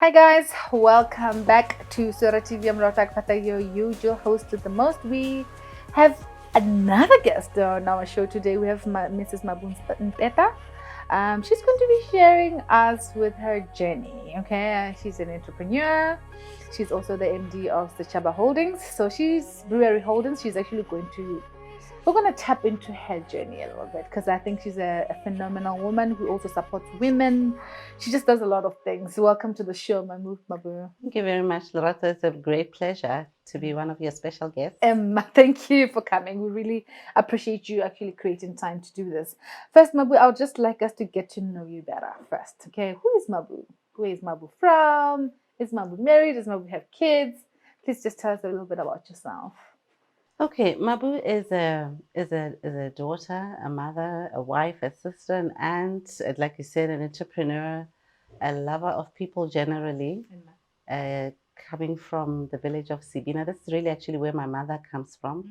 Hi guys, welcome back to Suero TV. I'm Rotak Pata, your usual host with the most. We have another guest on our show today. We have Mrs. Mabu Nteta. She's going to be sharing us with her journey. Okay, she's an entrepreneur. She's also the MD of Sechaba Holdings. So she's Brewery Holdings. We're going to tap into her journey a little bit because I think she's a phenomenal woman who also supports women. She just does a lot of things. Welcome to the show, Mabu. Thank you very much, Loretta. It's a great pleasure to be one of your special guests. Thank you for coming. We really appreciate you actually creating time to do this. First, Mabu, I would just like us to get to know you better first. Okay, who is Mabu? Where is Mabu from? Is Mabu married? Does Mabu have kids? Please just tell us a little bit about yourself. Okay, Mabu is a daughter, a mother, a wife, a sister, an aunt, like you said, an entrepreneur, a lover of people generally. Coming from the village of Sibina, that's really actually where my mother comes from.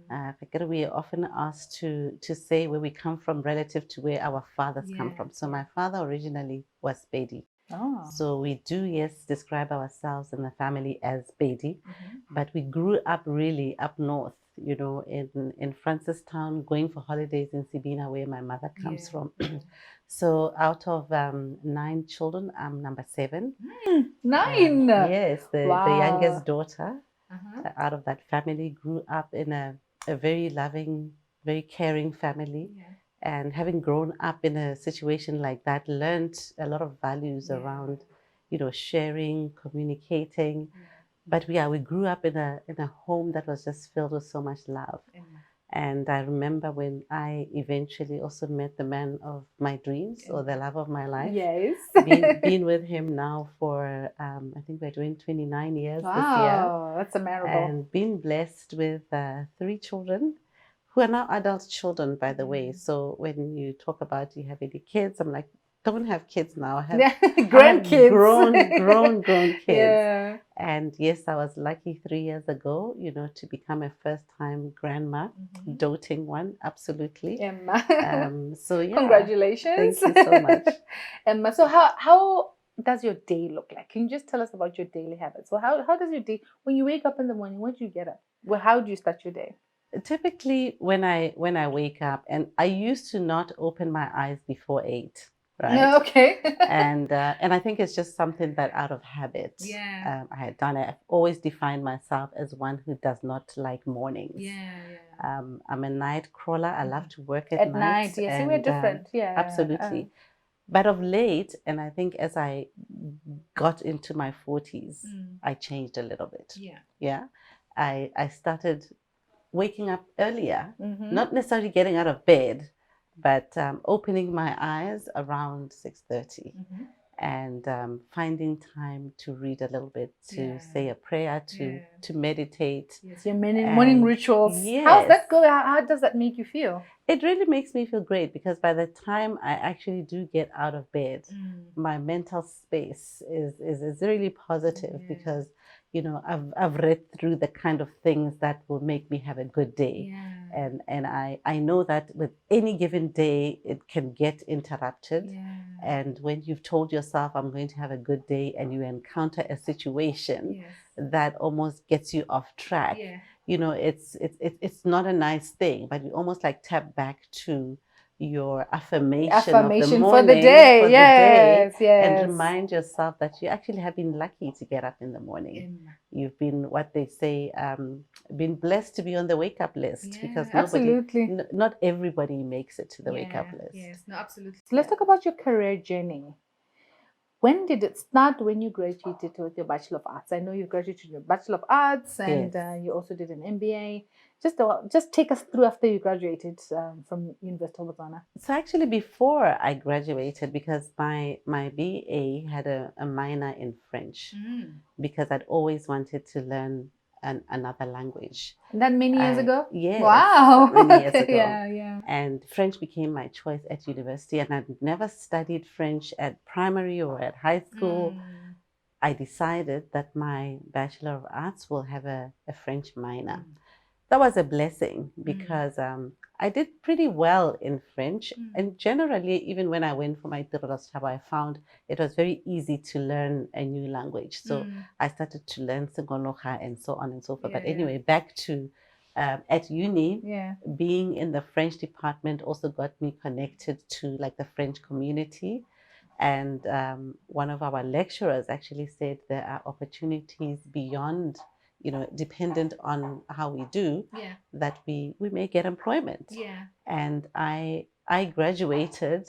We are often asked to say where we come from relative to where our fathers come from. So my father originally was Bedi. Oh. So we do, yes, describe ourselves in the family as Bedi, but we grew up really up north, you know, in Francistown, going for holidays in Sibina, where my mother comes from. So out of 9 children, I'm number 7. 9? Yes, the Wow. youngest daughter out of that family, grew up in a very loving, very caring family. And having grown up in a situation like that, learned a lot of values around, you know, sharing, communicating. But we grew up in a home that was just filled with so much love. And I remember when I eventually also met the man of my dreams, or the love of my life. Yes. Been with him now for, I think we're doing 29 years this year. Wow, that's admirable. And been blessed with 3 children who are now adult children, by the way. So when you talk about you have any kids, I'm like, don't have kids now. I have grandkids. grown kids. Yeah. And yes, I was lucky 3 years ago, you know, to become a first-time grandma, doting one, absolutely. So yeah. Congratulations. Thank you so much. So how does your day look like? Can you just tell us about your daily habits? Well, how does your day, when you wake up in the morning, when do you get up? Well, how do you start your day? Typically, when I wake up, and I used to not open my eyes before 8, right? Okay. And I think it's just something that out of habit, I had done it. I've always defined myself as one who does not like mornings. I'm a night crawler. I love to work at night. Yes, and, we're different. Absolutely. But of late, and I think as I got into my 40s, I changed a little bit. I started waking up earlier, not necessarily getting out of bed, but opening my eyes around 6:30, and finding time to read a little bit, to say a prayer, to meditate. Your morning rituals. How's that go? How does that make you feel? It really makes me feel great, because by the time I actually do get out of bed, my mental space is really positive, because you know, I've read through the kind of things that will make me have a good day. And I know that with any given day, it can get interrupted. And when you've told yourself, I'm going to have a good day, and you encounter a situation that almost gets you off track, you know, it's not a nice thing, but you almost like tap back to your affirmation of the morning, for the day, and remind yourself that you actually have been lucky to get up in the morning. You've been, what they say, been blessed to be on the wake up list, because not everybody makes it to the wake up list. Yes, no, absolutely. So let's talk about your career journey. When did it start? When you graduated with your Bachelor of Arts? I know you graduated with your Bachelor of Arts, and you also did an MBA. Just take us through after you graduated from University of Botswana. So actually, before I graduated, because my BA had a minor in French, because I'd always wanted to learn another language. That many years ago? Yes. Wow. Many years ago. Yeah. And French became my choice at university, and I'd never studied French at primary or at high school. I decided that my Bachelor of Arts will have a French minor. that was a blessing because I did pretty well in French. And generally, even when I went for my Sechaba, I found it was very easy to learn a new language. So I started to learn Sengoloha and so on and so forth. But anyway, back to at uni, being in the French department also got me connected to like the French community. And one of our lecturers actually said there are opportunities beyond, dependent on how we do, that we may get employment. And I graduated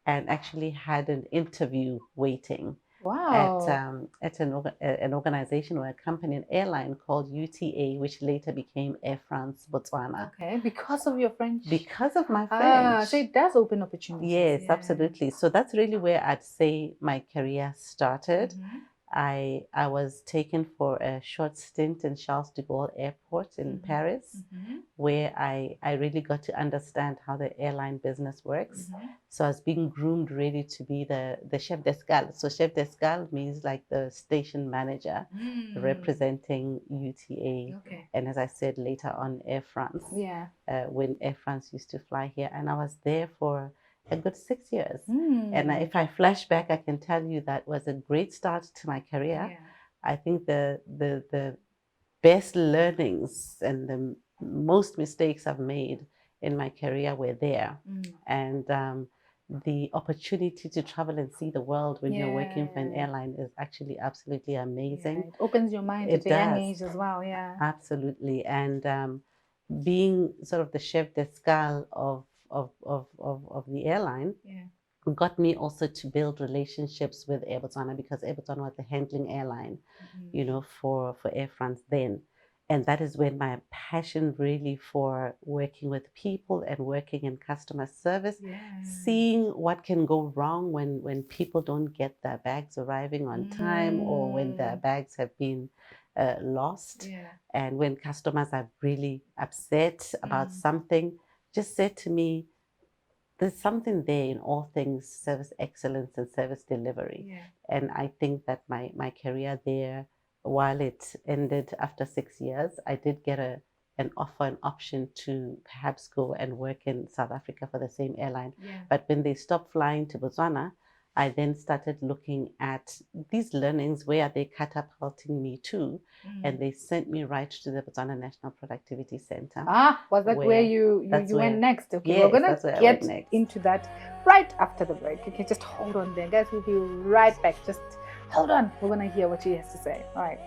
and actually had an interview waiting. Wow. At an organization or a company, an airline called UTA, which later became Air France Botswana. Okay, because of your French? Because of my French. So it does open opportunities. Yes, absolutely. So that's really where I'd say my career started. I was taken for a short stint in Charles de Gaulle Airport in Paris, where I really got to understand how the airline business works. So I was being groomed really to be the chef d'escale. So chef d'escale means like the station manager representing UTA. And as I said later on, Air France. When Air France used to fly here. And I was there for a good 6 years. And if I flash back, I can tell you that was a great start to my career. I think the best learnings and the most mistakes I've made in my career were there. And the opportunity to travel and see the world when you're working for an airline is actually absolutely amazing. It opens your mind at a young age as well. Absolutely. And being sort of the chef d'escale of the airline got me also to build relationships with Air Botswana, because Air Botswana was the handling airline, for Air France then. And that is when my passion really for working with people and working in customer service, seeing what can go wrong when people don't get their bags arriving on time, or when their bags have been lost, and when customers are really upset about something, just said to me, there's something there in all things service excellence and service delivery. And I think that my career there, while it ended after 6 years, I did get an option to perhaps go and work in South Africa for the same airline. But when they stopped flying to Botswana, I then started looking at these learnings, where are they catapulting me to? And they sent me right to the Botswana National Productivity Center. Was that where you went next? Okay, yes, we're going to get into that right after the break. Okay, just hold on there. Guys, we'll be right back. Just hold on. We're going to hear what she has to say. All right.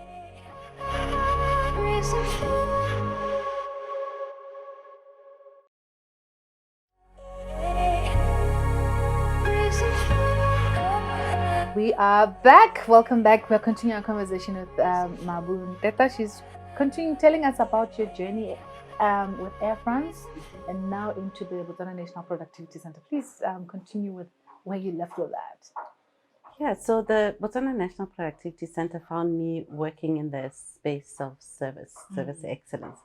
We are back. Welcome back. We're continuing our conversation with Mabu Nteta. She's continuing telling us about your journey with Air France and now into the Botswana National Productivity Center. Please continue with where you left with that. Yeah, so the Botswana National Productivity Center found me working in the space of service excellence.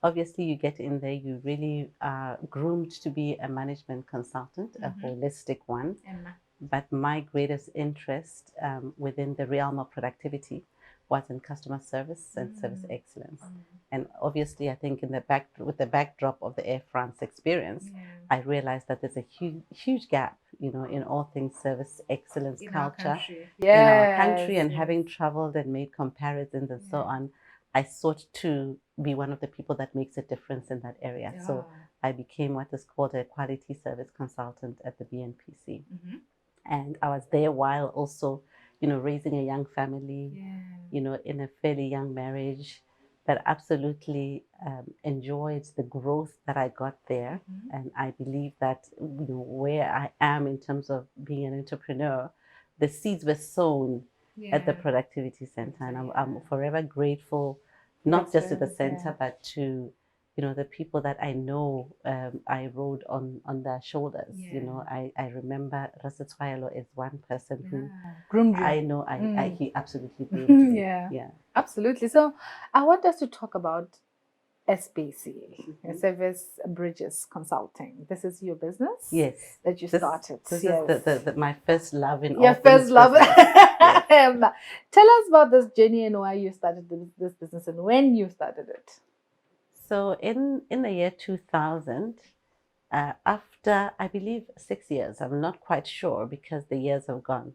Obviously, you get in there, you really are groomed to be a management consultant, a holistic one. But my greatest interest within the realm of productivity was in customer service and service excellence. And obviously, I think with the backdrop of the Air France experience, I realized that there's a huge gap, in all things service excellence culture in our country. And having traveled and made comparisons and so on, I sought to be one of the people that makes a difference in that area. So I became what is called a quality service consultant at the BNPC. And I was there while also, raising a young family, in a fairly young marriage, but absolutely enjoyed the growth that I got there. And I believe that, where I am in terms of being an entrepreneur, the seeds were sown at the Productivity Center. And I'm forever grateful, not just to the center, but to the people that I know, I rode on their shoulders. I remember Rasetswaelo is one person who groomed you. I know he absolutely groomed me. Yeah, absolutely. So I want us to talk about SBC, Service Bridges Consulting. This is your business? Yes. That you started. This is my first love in all your first love. Yes. Tell us about this journey and why you started this business and when you started it. So in the year 2000, after I believe 6 years, I'm not quite sure because the years have gone.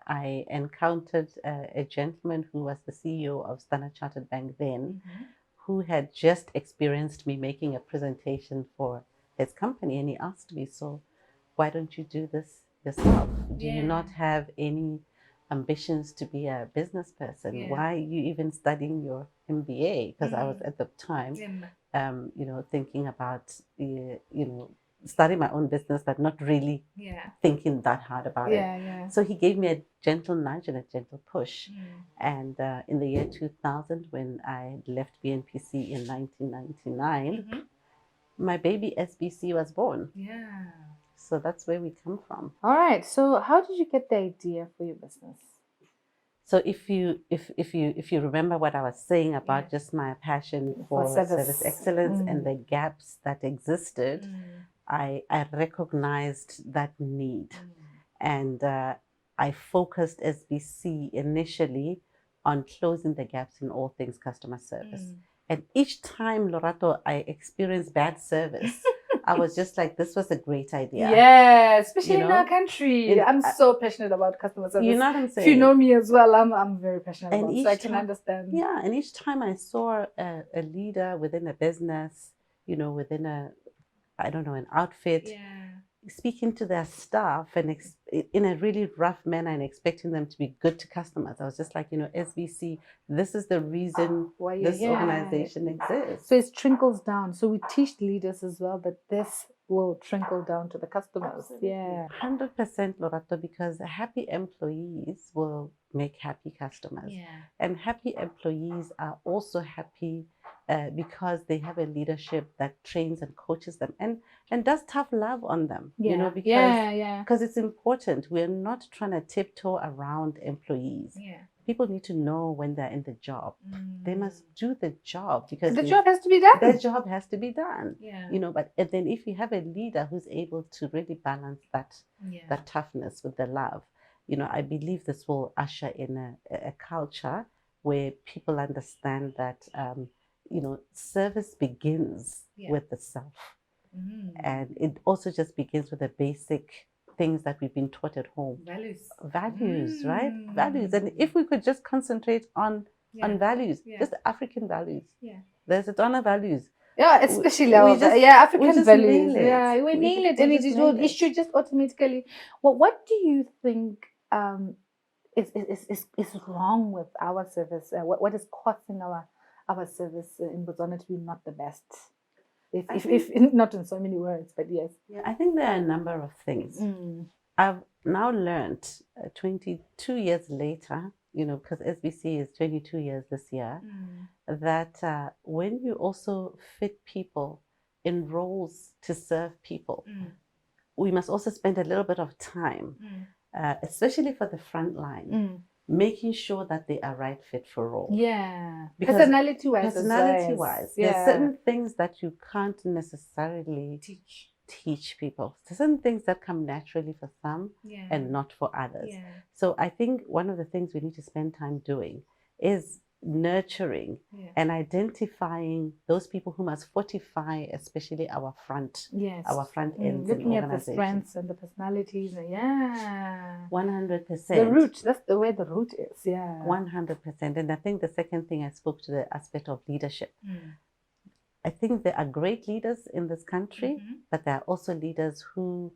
I encountered a gentleman who was the CEO of Standard Chartered Bank then, who had just experienced me making a presentation for his company, and he asked me, "So, why don't you do this yourself? Do you not have any ambitions to be a business person? Why are you even studying your MBA?" Because I was at the time, thinking about, starting my own business, but not really thinking that hard about it. So he gave me a gentle nudge and a gentle push. And in the year 2000, when I left BNPC in 1999, my baby SBC was born. So that's where we come from. All right. So how did you get the idea for your business? So if you remember what I was saying about just my passion for service excellence and the gaps that existed, I recognized that need, and I focused SBC initially on closing the gaps in all things customer service. And each time, Lorato, I experienced bad service, I was just like, this was a great idea. Yeah, especially in our country. I'm so passionate about customer service. You know what I'm saying? If you know me as well, I'm very passionate about it, so I can understand. Yeah, and each time I saw a leader within a business, within an outfit, speaking to their staff and in a really rough manner and expecting them to be good to customers. I was just like, SBC, this is the reason why this organization exists. So it trickles down. So we teach leaders as well that this will trickle down to the customers. Absolutely. 100%, Lorato, because happy employees will make happy customers. And happy employees are also happy because they have a leadership that trains and coaches them and does tough love on them. Because it's important. We're not trying to tiptoe around employees. People need to know when they're in the job. They must do the job because the job has to be done. The job has to be done. But and then if you have a leader who's able to really balance that toughness with the love, I believe this will usher in a culture where people understand that service begins with the self. And it also just begins with the basic things that we've been taught at home. Values, right? Values. And if we could just concentrate on values, just African values. There's a ton of values. Yeah, especially African values. We nail it. And it should just automatically. Well, what do you think is wrong with our service? What is causing our service in Botswana to be not the best? If not in so many words, but yes. Yeah, I think there are a number of things. I've now learned 22 years later, because SBC is 22 years this year, that when you also fit people in roles to serve people, we must also spend a little bit of time, especially for the front line, making sure that they are right fit for role. Personality-wise. There's certain things that you can't necessarily teach people. There's certain things that come naturally for some and not for others. So I think one of the things we need to spend time doing is nurturing and identifying those people who must fortify, especially our front ends. Looking at the strengths and the personalities. 100%. The root, that's the way the root is. 100%. And I think the second thing, I spoke to the aspect of leadership. I think there are great leaders in this country, but there are also leaders who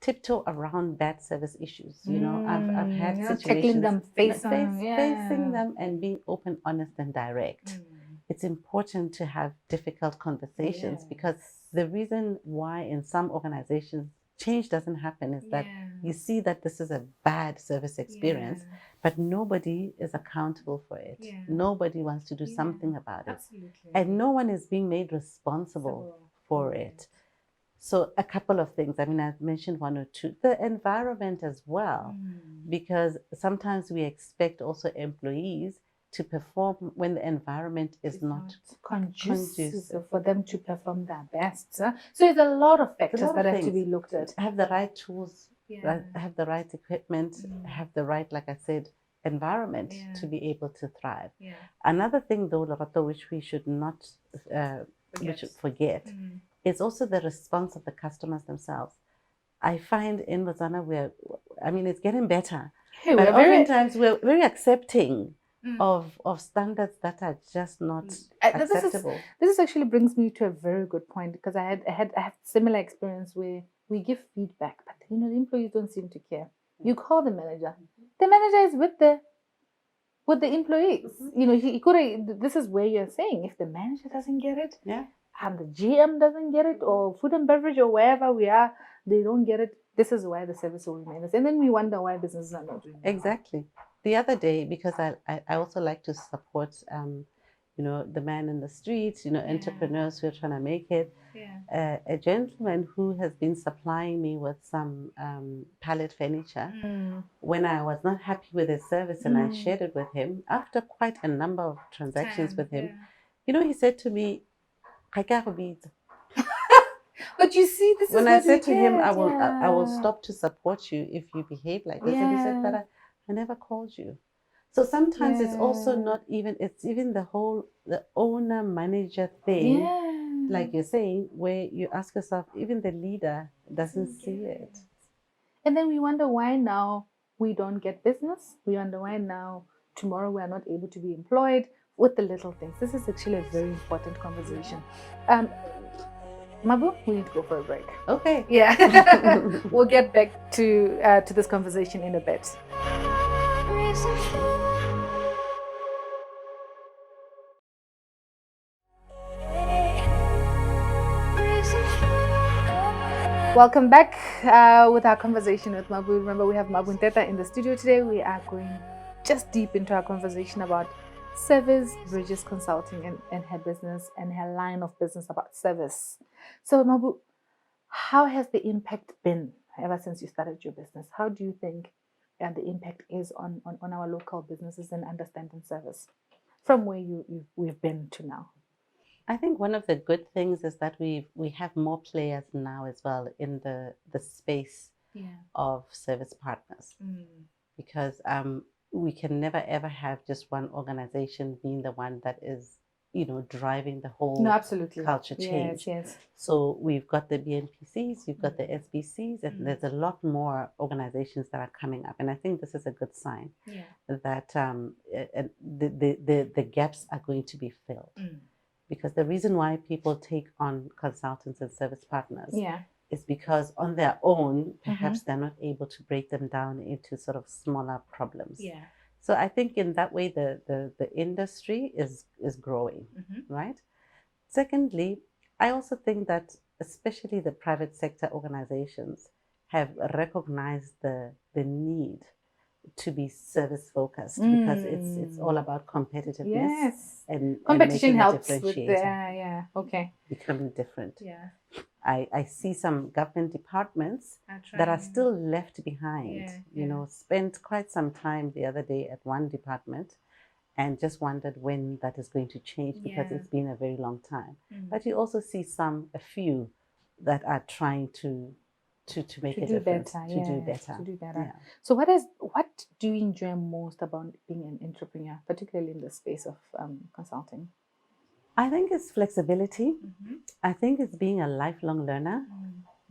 tiptoe around bad service issues. I've had situations, tackling them, facing them and being open, honest, and direct. It's important to have difficult conversations because the reason why in some organizations change doesn't happen is that you see that this is a bad service experience, but nobody is accountable for it. Nobody wants to do something about it. And no one is being made responsible for it. So a couple of things. I mean, I've mentioned one or two. The environment as well, because sometimes we expect also employees to perform when the environment is not conducive for them to perform their best. So there's a lot of factors that have to be looked at. Have the right tools, have the right equipment, have the right, like I said, environment to be able to thrive. Yeah. Another thing, though, Lorato, which we should not we should forget, is also the response of the customers themselves. I find in Botswana it's getting better, Hey, but we're oftentimes we're very accepting of standards that are just not acceptable. This actually brings me to a very good point, because I had similar experience where we give feedback, but the employees don't seem to care. You call the manager is with the employees. He could. This is where you're saying, if the manager doesn't get it, and the GM doesn't get it, or food and beverage, or wherever we are, they don't get it. This is why the service will remain. And then we wonder why businesses are not doing it. Exactly. The other day, because I also like to support the man in the streets, entrepreneurs who are trying to make it. Yeah. A gentleman who has been supplying me with some pallet furniture. When I was not happy with his service and I shared it with him, after quite a number of transactions with him, he said to me, but you see, this when is I what said to him, get. I will stop to support you if you behave like this. And he said, but I never called you. So sometimes it's also not even, it's even the owner manager thing, like you're saying, where you ask yourself, even the leader doesn't see it. And then we wonder why now we don't get business. We wonder why now, tomorrow, we are not able to be employed with the little things. This is actually a very important conversation. Mabu, we need to go for a break. Okay. Yeah. We'll get back to this conversation in a bit. Welcome back with our conversation with Mabu. Remember, we have Mabu Nteta in the studio today. We are going just deep into our conversation about service, Bridges Consulting, and her business and her line of business about service. So, Mabu, how has the impact been ever since you started your business? How do you think the impact is on our local businesses and understanding service from where we've been to now? I think one of the good things is that we have more players now as well in the space of service partners, because we can never ever have just one organization being the one that is driving the whole culture change. Yes. So we've got the BNPCs, you've got the SBCs, and there's a lot more organizations that are coming up, and I think this is a good sign that the gaps are going to be filled. Because the reason why people take on consultants and service partners is because on their own, perhaps they're not able to break them down into sort of smaller problems. Yeah. So I think in that way, the industry is growing, right? Secondly, I also think that especially the private sector organizations have recognized the need to be service focused, because it's all about competitiveness and competition making helps a with becoming different. Yeah. I see some government departments that are still left behind. Spent quite some time the other day at one department and just wondered when that is going to change, because it's been a very long time. But you also see a few that are trying to make a difference, to do better. Yeah. So what do you enjoy most about being an entrepreneur, particularly in the space of consulting? I think it's flexibility. I think it's being a lifelong learner,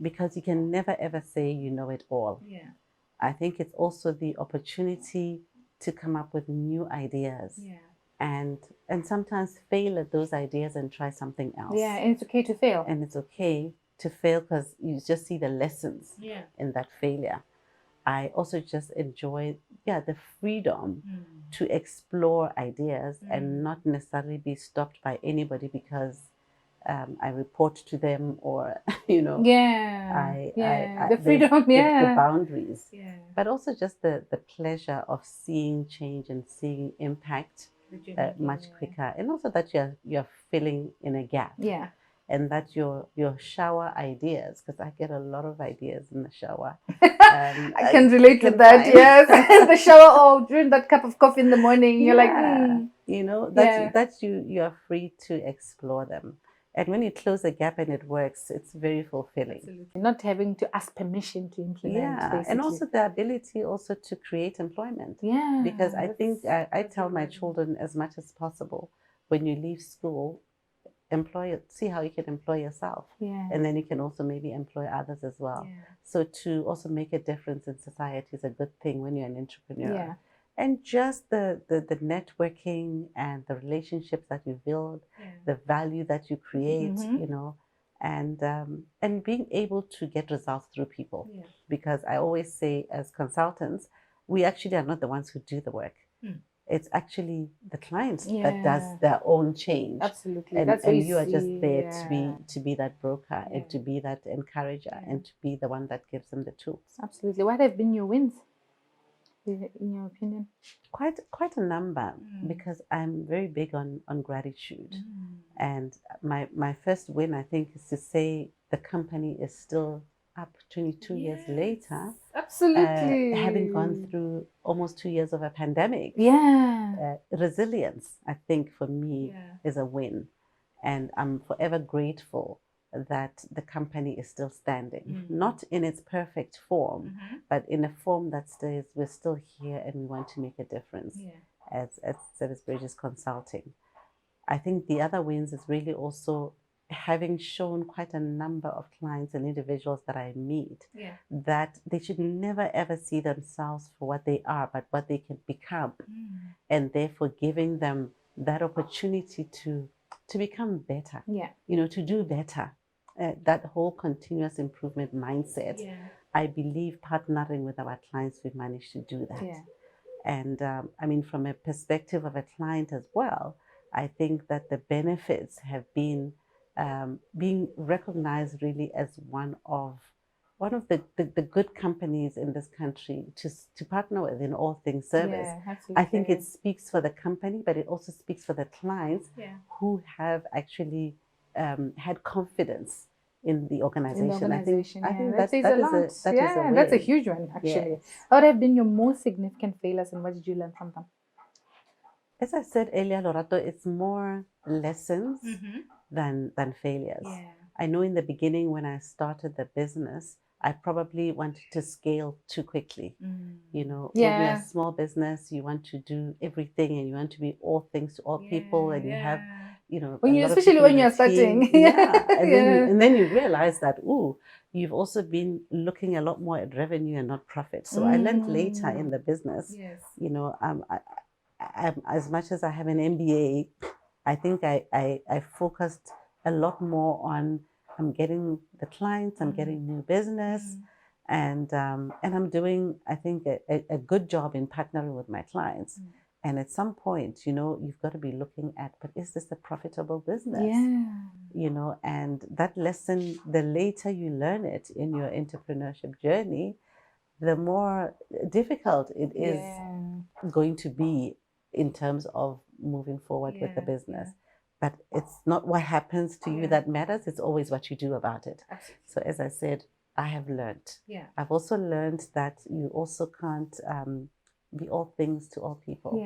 because you can never ever say you know it all. Yeah. I think it's also the opportunity to come up with new ideas. Yeah. And sometimes fail at those ideas and try something else. Yeah, and it's okay to fail. And it's okay to fail, because you just see the lessons in that failure. I also just enjoy the freedom to explore ideas and not necessarily be stopped by anybody because I report to them, or the freedom, the boundaries. Yeah. But also just the pleasure of seeing change and seeing impact much quicker, and also that you're filling in a gap. Yeah. And that your shower ideas, because I get a lot of ideas in the shower. I can relate with that. Yes, the shower, or during that cup of coffee in the morning, you're like, you are free to explore them. And when you close the gap and it works, it's very fulfilling. Absolutely. Not having to ask permission to implement, basically. And also the ability also to create employment. Yeah. Because I think I tell my children as much as possible, when you leave school, see how you can employ yourself. Yeah. And then you can also maybe employ others as well. Yeah. So to also make a difference in society is a good thing when you're an entrepreneur. Yeah. And just the networking and the relationships that you build, the value that you create, you know, and being able to get results through people. Because I always say, as consultants, we actually are not the ones who do the work. It's actually the client that does their own change. Absolutely. And, That's you are just there to be that broker and to be that encourager and to be the one that gives them the tools. Absolutely. What have been your wins, in your opinion? Quite a number, because I'm very big on gratitude. And my first win, I think, is to say the company is still up 22 years later. Absolutely. Having gone through almost 2 years of a pandemic. Resilience, I think, for me is a win. And I'm forever grateful that the company is still standing, not in its perfect form, but in a form that says we're still here and we want to make a difference as Service Bridges Consulting. I think the other wins is really also having shown quite a number of clients and individuals that I meet that they should never ever see themselves for what they are, but what they can become, and therefore giving them that opportunity to become better, you know, to do better. That whole continuous improvement mindset. I believe partnering with our clients, we've managed to do that. And I mean, from a perspective of a client as well, I think that the benefits have been being recognized really as one of the good companies in this country to partner with in all things service. I think it speaks for the company, but it also speaks for the clients who have actually had confidence in the organization. I think that is a win. That's a huge one, actually. What have been your most significant failures and what did you learn from them? As I said earlier, Lorato, it's more lessons than failures. I know in the beginning when I started the business, I probably wanted to scale too quickly. You know, when you're a small business, you want to do everything and you want to be all things to all people, and you have, you know, especially when you're starting. And then you realize that, you've also been looking a lot more at revenue and not profit. So I learned later in the business, you know, as much as I have an MBA, I think I focused a lot more on I'm getting the clients, I'm getting new business, and I'm doing, I think, a good job in partnering with my clients. And at some point, you know, you've got to be looking at, but is this a profitable business? You know, and that lesson, the later you learn it in your entrepreneurship journey, the more difficult it is going to be in terms of moving forward with the business. But it's not what happens to you that matters. It's always what you do about it. So as I said, I have learned. I've also learned that you also can't be all things to all people.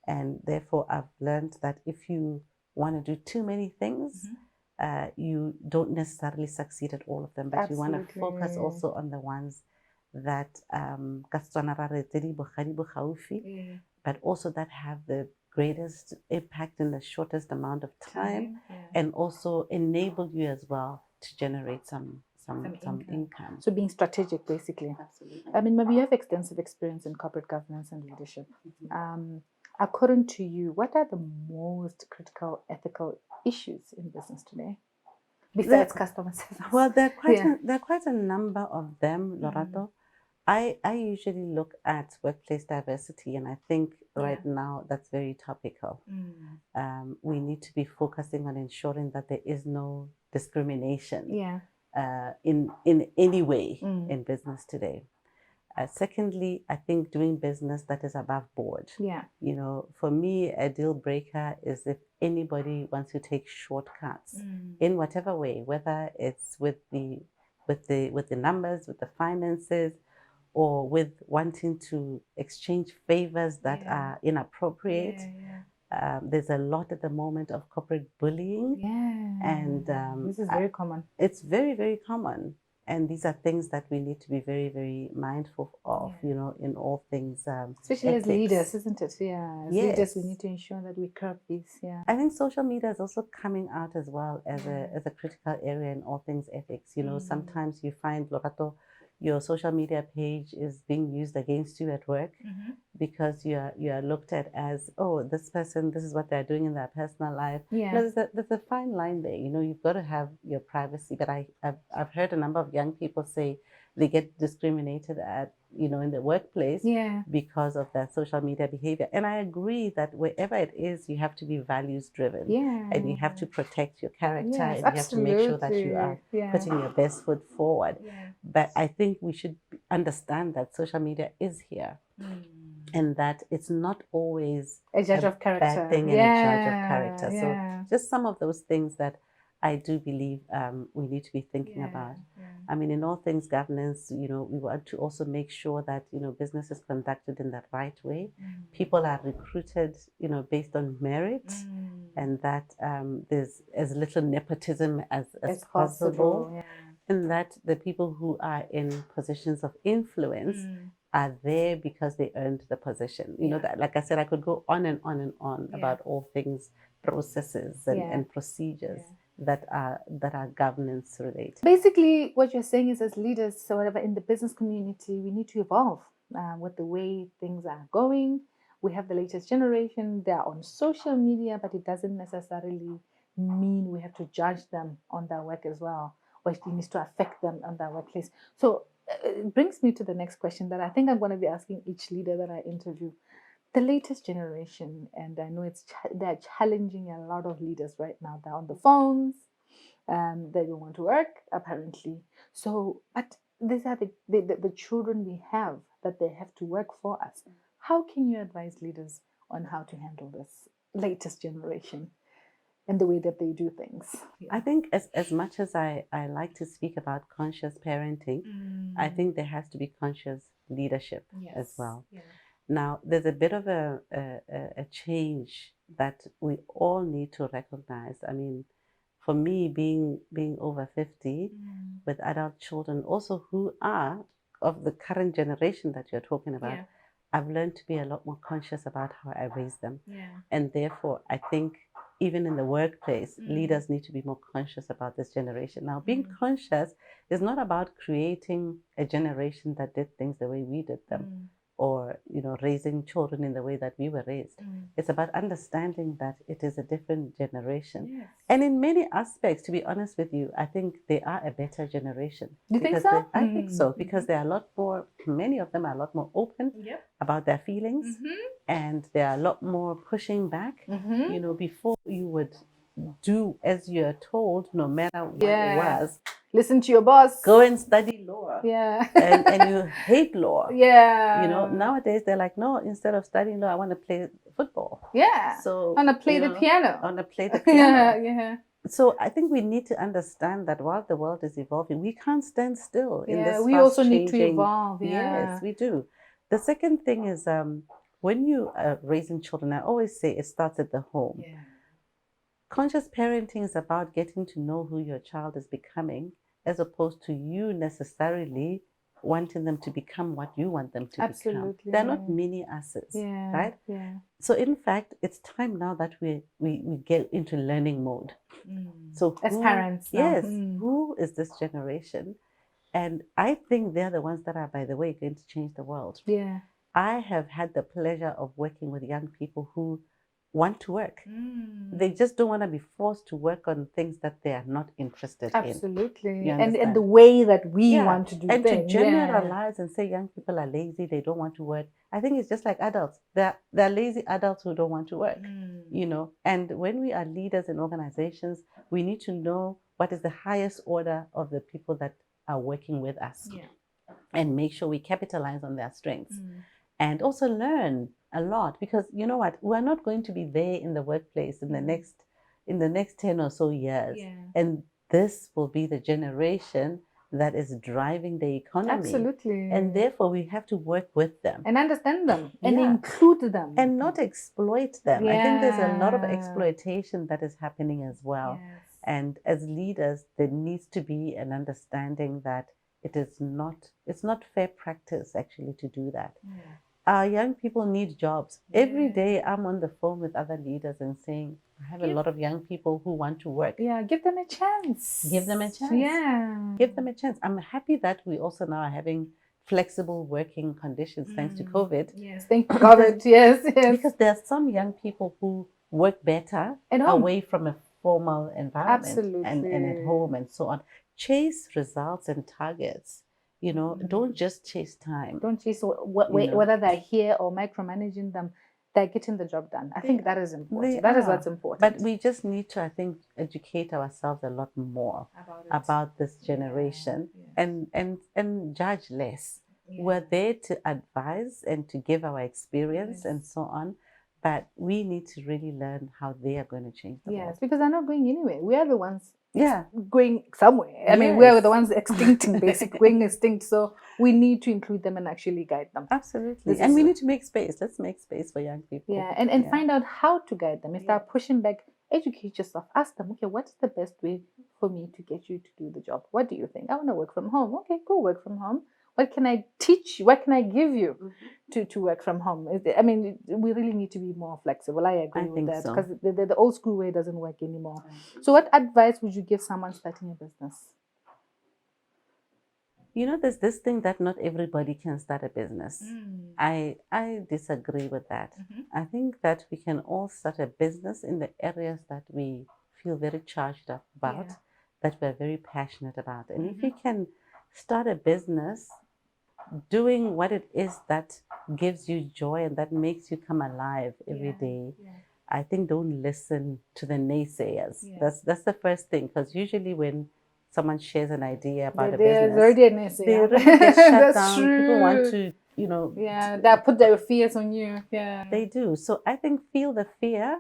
And therefore, I've learned that if you want to do too many things, you don't necessarily succeed at all of them. But you want to focus also on the ones that but also that have the greatest impact in the shortest amount of time, and also enable you as well to generate some income. So being strategic, basically. Absolutely. I mean, maybe you have extensive experience in corporate governance and leadership. According to you, what are the most critical ethical issues in business today? Besides customer service. Well, there are quite a number of them, Lorato. I usually look at workplace diversity, and I think right now that's very topical. We need to be focusing on ensuring that there is no discrimination in any way in business today. Secondly, I think doing business that is above board. You know, for me, a deal breaker is if anybody wants to take shortcuts in whatever way, whether it's with the numbers, with the finances, or with wanting to exchange favors that are inappropriate. there's a lot at the moment of corporate bullying. Yeah. And this is very common. It's very, very common. And these are things that we need to be very, very mindful of, in all things. Especially ethics. as leaders, isn't it? Yeah. As leaders, we need to ensure that we curb these. Yeah. I think social media is also coming out as well as a critical area in all things ethics. Sometimes you find, Lorato, your social media page is being used against you at work because you are looked at as, oh, this person, this is what they're doing in their personal life. Yeah. There's a fine line there. You've got to have your privacy. But I've heard a number of young people say they get discriminated at, in the workplace because of their social media behavior. And I agree that wherever it is, you have to be values driven. Yeah. And you have to protect your character, Yes, and you have to make sure that you are putting your best foot forward. Yeah. But I think we should understand that social media is here. And that it's not always a judge of character. Bad thing and a judge of character. So just some of those things that I do believe we need to be thinking about. I mean, in all things governance, we want to also make sure that, business is conducted in the right way. People are recruited, based on merit, and that there's as little nepotism as possible. And that the people who are in positions of influence are there because they earned the position. That, like I said, I could go on and on and on about all things, processes and procedures that are governance related. Basically, what you're saying is, as leaders, so whatever in the business community, we need to evolve with the way things are going. We have the latest generation; they are on social media, but it doesn't necessarily mean we have to judge them on their work as well, or it needs to affect them on their workplace. So it brings me to the next question that I think I'm going to be asking each leader that I interview. The latest generation, and I know they're challenging a lot of leaders right now. They're on the phones, they don't want to work apparently. So, but these are the children we have that they have to work for us. How can you advise leaders on how to handle this latest generation and the way that they do things? I think as much as I like to speak about conscious parenting, I think there has to be conscious leadership as well. Now, there's a bit of a change that we all need to recognize. I mean, for me, being over 50 with adult children, also who are of the current generation that you're talking about, I've learned to be a lot more conscious about how I raise them. And therefore, I think even in the workplace, leaders need to be more conscious about this generation. Now, being conscious is not about creating a generation that did things the way we did them, or raising children in the way that we were raised. It's about understanding that it is a different generation. And in many aspects, to be honest with you, I think they are a better generation. You think so? I think so, because they're a lot more, many of them are a lot more open about their feelings, and they're a lot more pushing back. Before you would do as you're told, no matter what it was. Listen to your boss. Go and study law. And you hate law. Nowadays they're like, no, instead of studying law, I want to play football. So I want to play the piano. I want to play the piano. So I think we need to understand that while the world is evolving, we can't stand still in this we also need to evolve. Yes, we do. The second thing is when you are raising children, I always say it starts at the home. Conscious parenting is about getting to know who your child is becoming, as opposed to you necessarily wanting them to become what you want them to become. They're not mini us's, right? So in fact, it's time now that we get into learning mode. So as parents, who is this generation? And I think they're the ones that are, by the way, going to change the world. I have had the pleasure of working with young people who want to work. They just don't want to be forced to work on things that they are not interested in. Absolutely. And the way that we want to do things. And to generalize and say young people are lazy, they don't want to work. I think it's just like adults. They're lazy adults who don't want to work. And when we are leaders in organizations, we need to know what is the highest order of the people that are working with us. And make sure we capitalize on their strengths. And also learn a lot, because you know what, we're not going to be there in the workplace in the next 10 or so years. And this will be the generation that is driving the economy. Absolutely. And therefore, we have to work with them. And understand them. And Yeah. include them. And not exploit them. Yeah. I think there's a lot of exploitation that is happening as well. Yes. And as leaders, there needs to be an understanding that it's not fair practice actually to do that. Yeah. Our young people need jobs. Every day I'm on the phone with other leaders and saying, I have a lot of young people who want to work. Yeah, give them a chance. Give them a chance. Yeah. Give them a chance. I'm happy that we also now are having flexible working conditions thanks to COVID. Yes, thank COVID. Yes. Because there are some young people who work better away from a formal environment. Absolutely. And at home and so on. Chase results and targets. Don't just chase time. Don't chase whether they're here or micromanaging them. They're getting the job done. I think that is important. That is what's important. But we just need to, I think, educate ourselves a lot more about this generation and judge less. Yeah. We're there to advise and to give our experience and so on. But we need to really learn how they are going to change the world. Yes, because they're not going anywhere. We are the ones going somewhere. I mean, we are the ones extincting, basically, going extinct. So we need to include them and actually guide them. Absolutely. And we need to make space. Let's make space for young people. Yeah, and find out how to guide them. If they're pushing back, educate yourself. Ask them, okay, what's the best way for me to get you to do the job? What do you think? I want to work from home. Okay, go work from home. What can I teach you? What can I give you to work from home? I mean, we really need to be more flexible. I agree with that because the old school way doesn't work anymore. So what advice would you give someone starting a business? There's this thing that not everybody can start a business. I disagree with that. I think that we can all start a business in the areas that we feel very charged up about, that we're very passionate about. And if you can start a business doing what it is that gives you joy and that makes you come alive every day, I think don't listen to the naysayers. That's the first thing, because usually when someone shares an idea about a business, they already get shut down. True. People want to, they put their fears on you. Yeah, they do. So I think feel the fear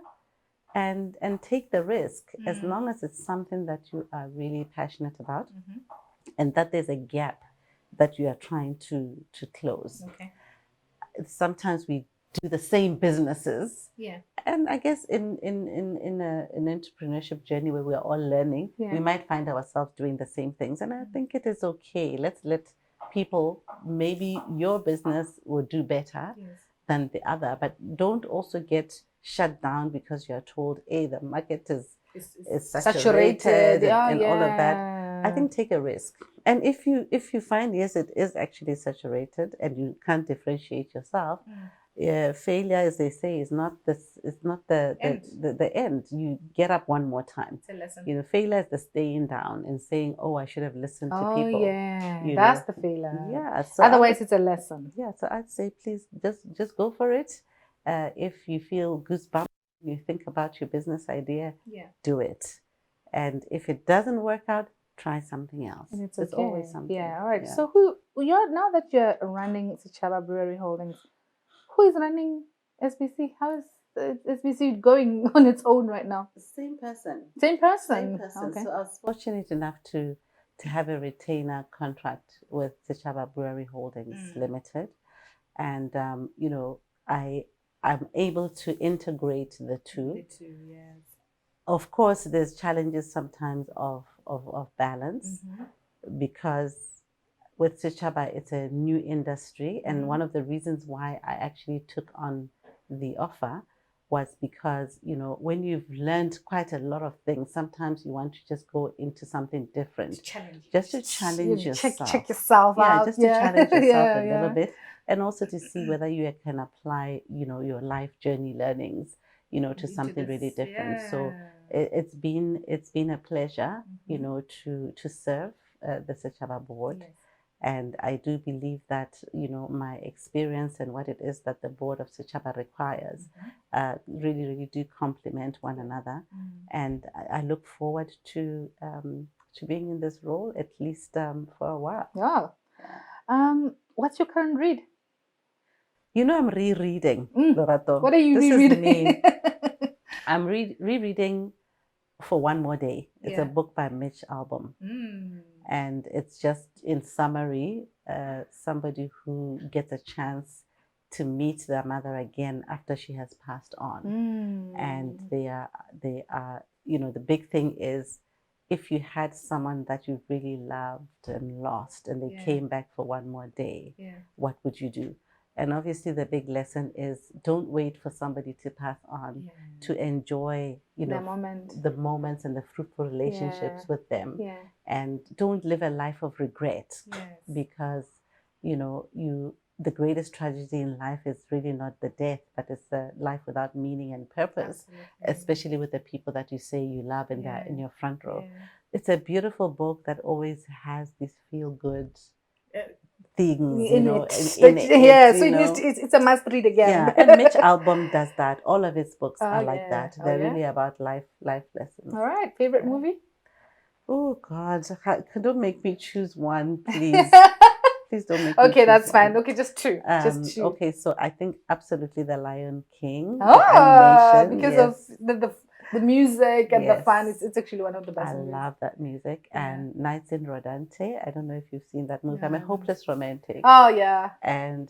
and take the risk, as long as it's something that you are really passionate about, and that there's a gap that you are trying to close. Okay. Sometimes we do the same businesses. Yeah. And I guess in an entrepreneurship journey where we are all learning, we might find ourselves doing the same things. And I think it is okay. Let's let people, maybe your business will do better than the other, but don't also get shut down because you're told, hey, the market is saturated and all of that. I think take a risk. And if you find, yes, it is actually saturated and you can't differentiate yourself, failure, as they say, is not the end. You get up one more time. It's a lesson. Failure is the staying down and saying, oh, I should have listened to people. That's the failure. Yeah. So otherwise it's a lesson. Yeah. So I'd say please just go for it. If you feel goosebumps, you think about your business idea, do it. And if it doesn't work out, try something else. And it's always something. Yeah, all right. Yeah. So now that you're running Sechaba Brewery Holdings, who is running SBC? How is SBC going on its own right now? Same person. Same person. Okay. So I was fortunate enough to have a retainer contract with Sechaba Brewery Holdings Limited. And I'm able to integrate the two. The two, yes. Of course, there's challenges sometimes of balance, because with Sechaba, it's a new industry. And one of the reasons why I actually took on the offer was because, when you've learned quite a lot of things, sometimes you want to just go into something different. Just to challenge yourself. Check yourself out. Just to challenge yourself a little bit. And also to see whether you can apply, your life journey learnings, to something really different. Yeah. So it's been a pleasure, to serve the Sechaba board. Yes. And I do believe that, my experience and what it is that the board of Sechaba requires really, really do complement one another. And I look forward to being in this role at least for a while. Yeah. What's your current read? I'm rereading, Lorato. What are you rereading? I'm rereading For One More Day. It's a book by Mitch Albom. And it's just, in summary, somebody who gets a chance to meet their mother again after she has passed on. And they are, you know, the big thing is, if you had someone that you really loved and lost and they came back for one more day, what would you do? And obviously the big lesson is, don't wait for somebody to pass on to enjoy, you know, the moments and the fruitful relationships with them. And don't live a life of regret, because, you know, the greatest tragedy in life is really not the death, but it's the life without meaning and purpose. Especially with the people that you say you love in your front row. It's a beautiful book that always has these feel-good things, you know, in it. Yeah, so it's a must read again. Yeah, and Mitch Albom does that. All of his books are like that. They're really about life lessons. All right, favorite movie? Oh God, don't make me choose one, please. Please don't make me Okay, choose that's one. fine. Okay, just two. Just two. Okay, so I think absolutely The Lion King. Oh, the animation, because of the music and the fun. It's actually one of the best movies. I love that music. And Nights in Rodante. I don't know if you've seen that movie. I'm a hopeless romantic. Oh yeah. And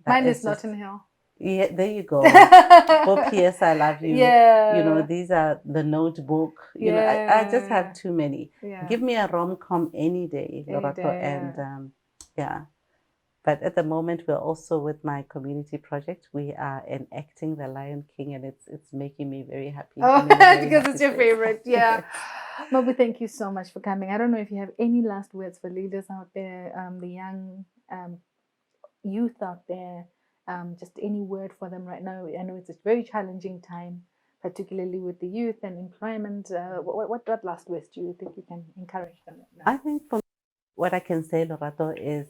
mine is Notting Hill. Yeah, there you go. For P.S. I Love You. Yeah. You know, these are The Notebook. You know, I just have too many. Give me a rom-com any day, Lorato. And yeah. But at the moment, we're also with my community project. We are enacting The Lion King, and it's making me very happy. Oh, because it's your favorite. Yeah. Mabu, thank you so much for coming. I don't know if you have any last words for leaders out there, the young youth out there. Just any word for them right now. I know it's a very challenging time, particularly with the youth and employment. What last words do you think you can encourage them right now? I think what I can say, Lorato, is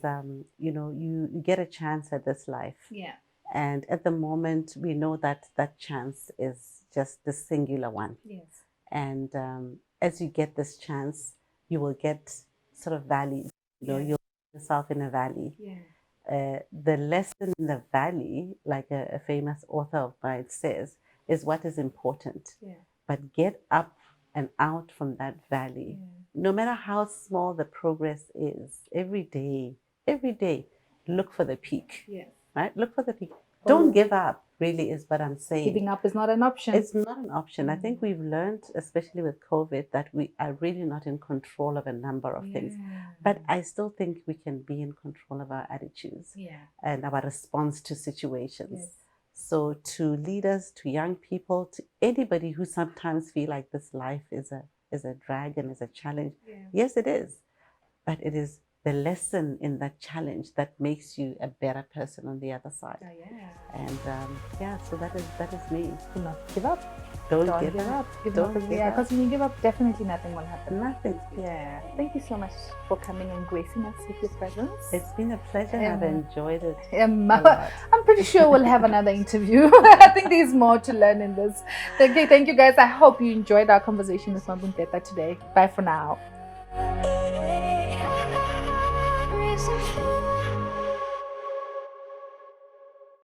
you know, you get a chance at this life. Yeah. And at the moment, we know that that chance is just the singular one. Yes. And as you get this chance, you will get sort of valleys. You know, you'll put yourself in a valley. Yeah. The lesson in the valley, like a famous author of mine says, is what is important. Yeah. But get up and out from that valley. No matter how small the progress is, every day, look for the peak. Yeah. Right? Look for the peak. Don't give up, really, is what I'm saying. Giving up is not an option. It's not an option. I think we've learned, especially with COVID, that we are really not in control of a number of things. But I still think we can be in control of our attitudes and our response to situations. Yes. So to leaders, to young people, to anybody who sometimes feel like this life is a drag and is a challenge. Yeah. Yes, it is. But it is the lesson in that challenge that makes you a better person on the other side. Oh, yeah. And so that is me. Do not give up. Don't give up. Because when you give up, definitely nothing will happen. Nothing. Yeah. Thank you so much for coming and gracing us with your presence. It's been a pleasure. I've enjoyed it. I'm pretty sure we'll have another interview. I think there's more to learn in this. Okay, thank you guys. I hope you enjoyed our conversation with Mabu Nteta today. Bye for now.